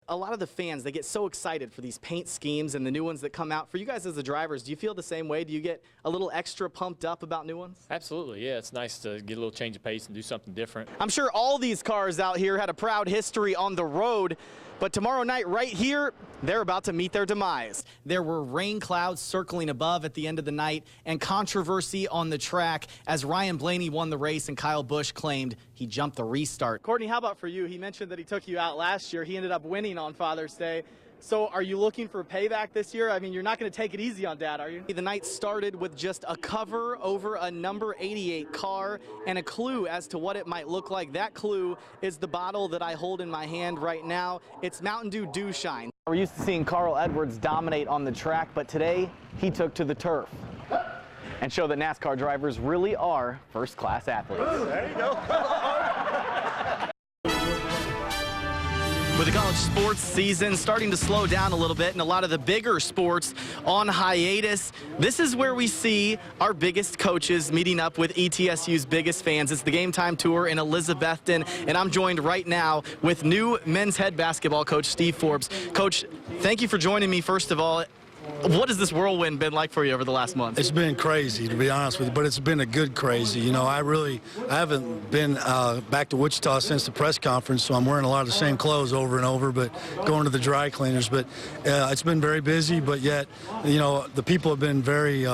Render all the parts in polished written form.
a lot of the fans, they get so excited for these paint schemes and the new ones that come out. For you guys as the drivers, do you feel the same way? Do you get a little extra pumped up about new ones? Absolutely, yeah. It's nice to get a little change of pace and do something different. I'm sure all these cars out here had a proud history on the road, but tomorrow night right here, they're about to meet their demise. There were rain clouds circling above at the end of the night and controversy on the track as Ryan Blaney won the race and Kyle Busch claimed he jumped the restart. Courtney, how about for you? He mentioned that he took you out last year. He ended up winning on Father's Day. So are you looking for payback this year? I mean, you're not going to take it easy on Dad, are you? The night started with just a cover over a number 88 car and a clue as to what it might look like. That clue is the bottle that I hold in my hand right now. It's Mountain Dew Dew Shine. We're used to seeing Carl Edwards dominate on the track, but today he took to the turf and showed that NASCAR drivers really are first-class athletes. There you go. With the college sports season starting to slow down a little bit and a lot of the bigger sports on hiatus, this is where we see our biggest coaches meeting up with ETSU's biggest fans. It's the Game Time Tour in Elizabethton, and I'm joined right now with new men's head basketball coach Steve Forbes. Coach, thank you for joining me, first of all. What has this whirlwind been like for you over the last month? It's been crazy, to be honest with you, but it's been a good crazy. You know, I haven't been back to Wichita since the press conference, so I'm wearing a lot of the same clothes over and over, but going to the dry cleaners. But it's been very busy, but yet, you know, the people have been very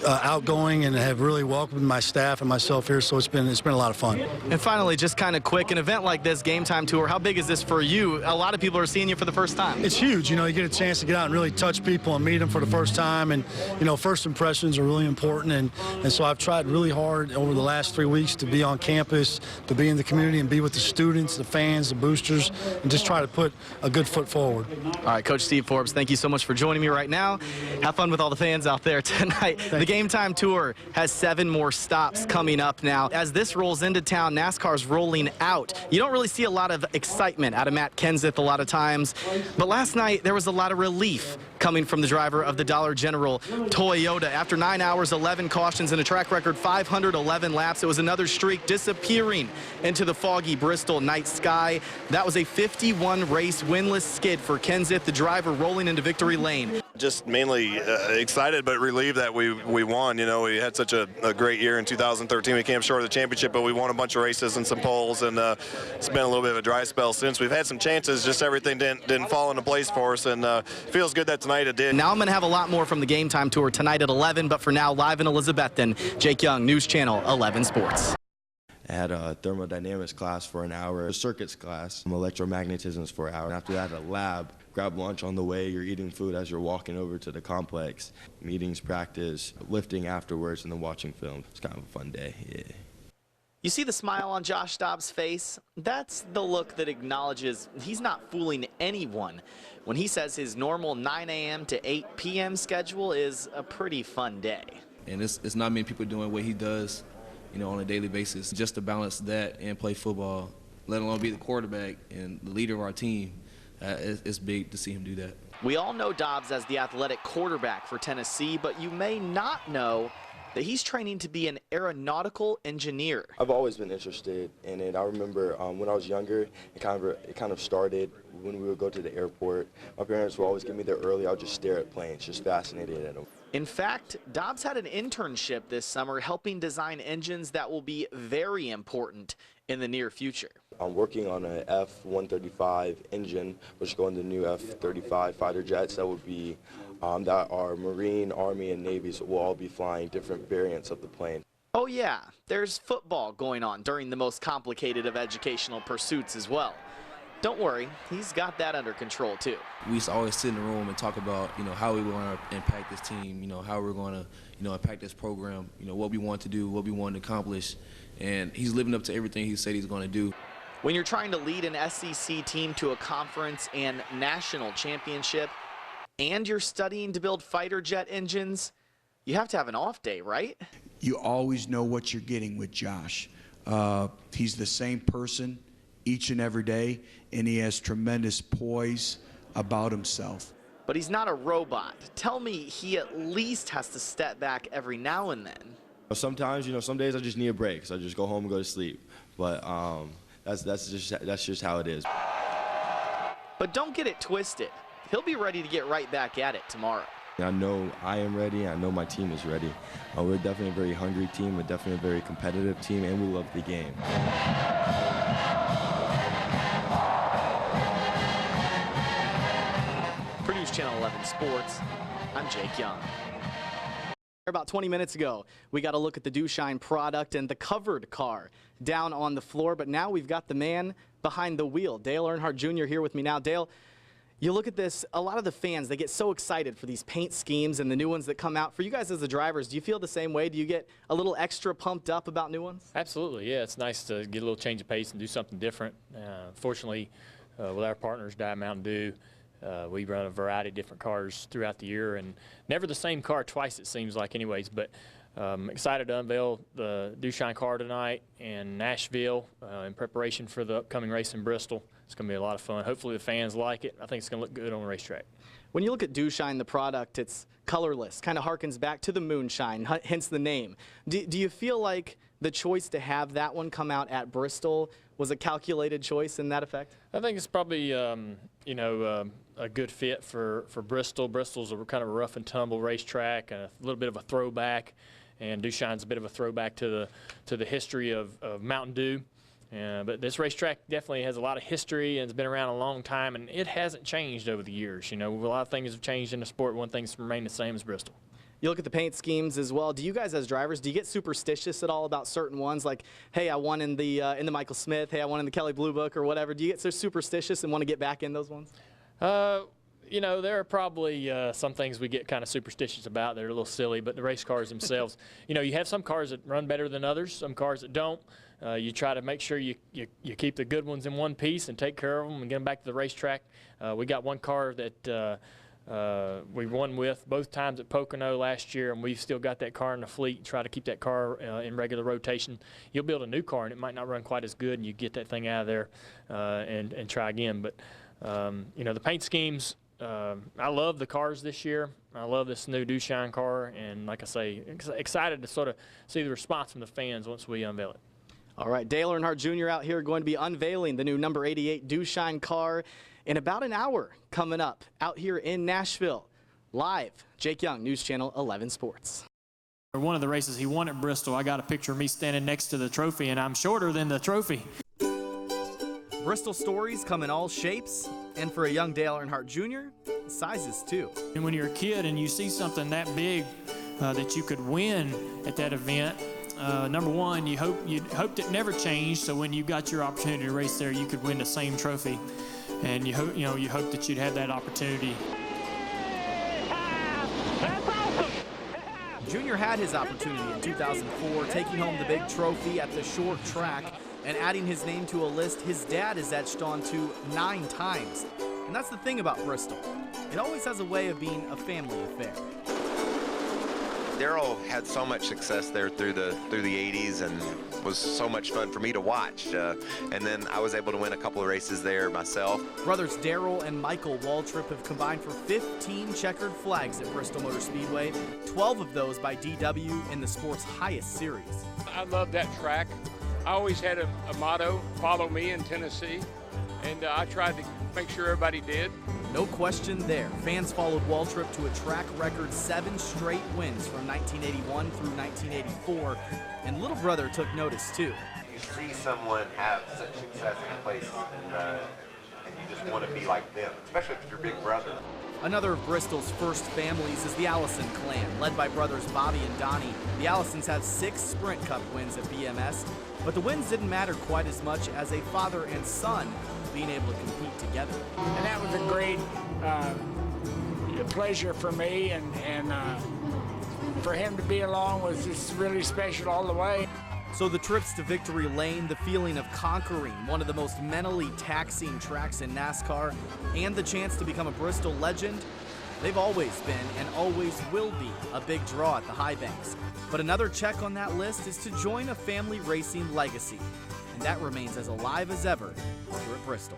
outgoing and have really welcomed my staff and myself here, so it's been a lot of fun. And finally, just kind of quick, an event like this, Game Time Tour, how big is this for you? A lot of people are seeing you for the first time. It's huge. You know, you get a chance to get out and really touch people and meet them for the first time, and you know, first impressions are really important, and so I've tried really hard over the last 3 weeks to be on campus, to be in the community and be with the students, the fans, the boosters, and just try to put a good foot forward. All right, Coach Steve Forbes, thank you so much for joining me right now. Have fun with all the fans out there tonight. The Game Time Tour has 7 more stops coming up now. As this rolls into town, NASCAR's rolling out. You don't really see a lot of excitement out of Matt Kenseth a lot of times, but last night there was a lot of relief coming from the driver of the Dollar General Toyota. After 9 hours, 11 cautions, and a track record 511 laps, it was another streak disappearing into the foggy Bristol night sky. That was a 51-race winless skid for Kenseth, the driver rolling into victory lane. Just mainly excited but relieved that we won. You know, we had such a great year in 2013. We came short of the championship, but we won a bunch of races and some poles, and it's been a little bit of a dry spell since. We've had some chances, just everything didn't fall into place for us, and feels good that tonight it did. Now I'm going to have a lot more from the Game Time Tour tonight at 11, but for now, live in Elizabethton, Jake Young, News Channel 11 Sports. I had a thermodynamics class for an hour, a circuits class, electromagnetisms for an hour. And after that, a lab. Grab lunch on the way, you're eating food as you're walking over to the complex. Meetings, practice, lifting afterwards, and then watching film. It's kind of a fun day, yeah. You see the smile on Josh Dobbs' face? That's the look that acknowledges he's not fooling anyone when he says his normal 9 a.m. to 8 p.m. schedule is a pretty fun day. And it's not many people doing what he does, you know, on a daily basis. Just to balance that and play football, let alone be the quarterback and the leader of our team, it's big to see him do that. We all know Dobbs as the athletic quarterback for Tennessee, but you may not know that he's training to be an aeronautical engineer. I've always been interested in it. I remember when I was younger, it kind of started when we would go to the airport. My parents would always get me there early. I would just stare at planes, just fascinated at them. In fact, Dobbs had an internship this summer helping design engines that will be very important in the near future. I'm working on an F-135 engine, which is going to the new F-35 fighter jets that would be that our Marine, Army, and Navy, so we'll all be flying different variants of the plane. Oh yeah, there's football going on during the most complicated of educational pursuits as well. Don't worry, he's got that under control too. We used to always sit in the room and talk about, you know, how we want to impact this team, you know, how we're going to, you know, impact this program, you know, what we want to do, what we want to accomplish, and he's living up to everything he said he's going to do. When you're trying to lead an SEC team to a conference and national championship, and you're studying to build fighter jet engines, you have to have an off day, right? You always know what you're getting with Josh. He's the same person each and every day, and he has tremendous poise about himself. But he's not a robot. Tell me he at least has to step back every now and then. Sometimes, you know, some days I just need a break, so I just go home and go to sleep. But that's just how it is. But don't get it twisted. He'll be ready to get right back at it tomorrow. I know I am ready. I know my team is ready. We're definitely a very hungry team. We're definitely a very competitive team, and we love the game. For News Channel 11 Sports, I'm Jake Young. About 20 minutes ago, we got a look at the DuShine product and the covered car down on the floor, but now we've got the man behind the wheel. Dale Earnhardt Jr. here with me now. Dale, you look at this, a lot of the fans, they get so excited for these paint schemes and the new ones that come out. For you guys as the drivers, do you feel the same way? Do you get a little extra pumped up about new ones? Absolutely, yeah. It's nice to get a little change of pace and do something different. Fortunately, with our partners, Diet Mountain Dew, we run a variety of different cars throughout the year, and never the same car twice, it seems like anyways. But excited to unveil the DuShine car tonight in Nashville in preparation for the upcoming race in Bristol. It's going to be a lot of fun. Hopefully the fans like it. I think it's going to look good on the racetrack. When you look at DuShine, the product, it's colorless, kind of harkens back to the moonshine, hence the name. Do you feel like the choice to have that one come out at Bristol was a calculated choice in that effect? I think it's probably, a good fit for Bristol. Bristol's a kind of a rough and tumble racetrack, a little bit of a throwback, and DuShine's a bit of a throwback to the history of Mountain Dew. But this racetrack definitely has a lot of history and it's been around a long time, and it hasn't changed over the years. You know, a lot of things have changed in the sport. One thing's remained the same as Bristol. You look at the paint schemes as well. Do you guys as drivers, do you get superstitious at all about certain ones? Like, hey, I won in the Michael Smith, hey, I won in the Kelley Blue Book or whatever. Do you get so superstitious and want to get back in those ones? There are probably some things we get kind of superstitious about. They're a little silly, but the race cars themselves, you have some cars that run better than others, some cars that don't. You try to make sure you keep the good ones in one piece and take care of them and get them back to the racetrack. We got one car that we won with both times at Pocono last year, and we've still got that car in the fleet. Try to keep that car in regular rotation. You'll build a new car, and it might not run quite as good, and you get that thing out of there and try again. But, the paint schemes, I love the cars this year. I love this new DuShine car, and like I say, excited to sort of see the response from the fans once we unveil it. All right, Dale Earnhardt Jr. out here going to be unveiling the new number 88 DuShine car in about an hour coming up out here in Nashville. Live, Jake Young, News Channel 11 Sports. One of the races he won at Bristol, I got a picture of me standing next to the trophy, and I'm shorter than the trophy. Bristol stories come in all shapes, and for a young Dale Earnhardt Jr., sizes too. And when you're a kid and you see something that big that you could win at that event, number one, you hoped it never changed, so when you got your opportunity to race there, you could win the same trophy, and you hope that you'd have that opportunity. Junior had his opportunity in 2004, taking home the big trophy at the short track and adding his name to a list his dad is etched onto 9 times. And that's the thing about Bristol. It always has a way of being a family affair. Darryl had so much success there through the 80s, and was so much fun for me to watch. And then I was able to win a couple of races there myself. Brothers Darryl and Michael Waltrip have combined for 15 checkered flags at Bristol Motor Speedway, 12 of those by DW in the sport's highest series. I love that track. I always had a motto, follow me in Tennessee, and I tried to make sure everybody did. No question there. Fans followed Waltrip to a track record 7 straight wins from 1981 through 1984, and little brother took notice too. You see someone have such success in a place, and you just want to be like them, especially if it's your big brother. Another of Bristol's first families is the Allison clan, led by brothers Bobby and Donnie. The Allisons have 6 Sprint Cup wins at BMS, but the wins didn't matter quite as much as a father and son being able to compete together. And that was a great pleasure for me, and for him to be along was just really special all the way. So the trips to Victory Lane, the feeling of conquering one of the most mentally taxing tracks in NASCAR, and the chance to become a Bristol legend, they've always been and always will be a big draw at the High Banks. But another check on that list is to join a family racing legacy, and that remains as alive as ever here at Bristol.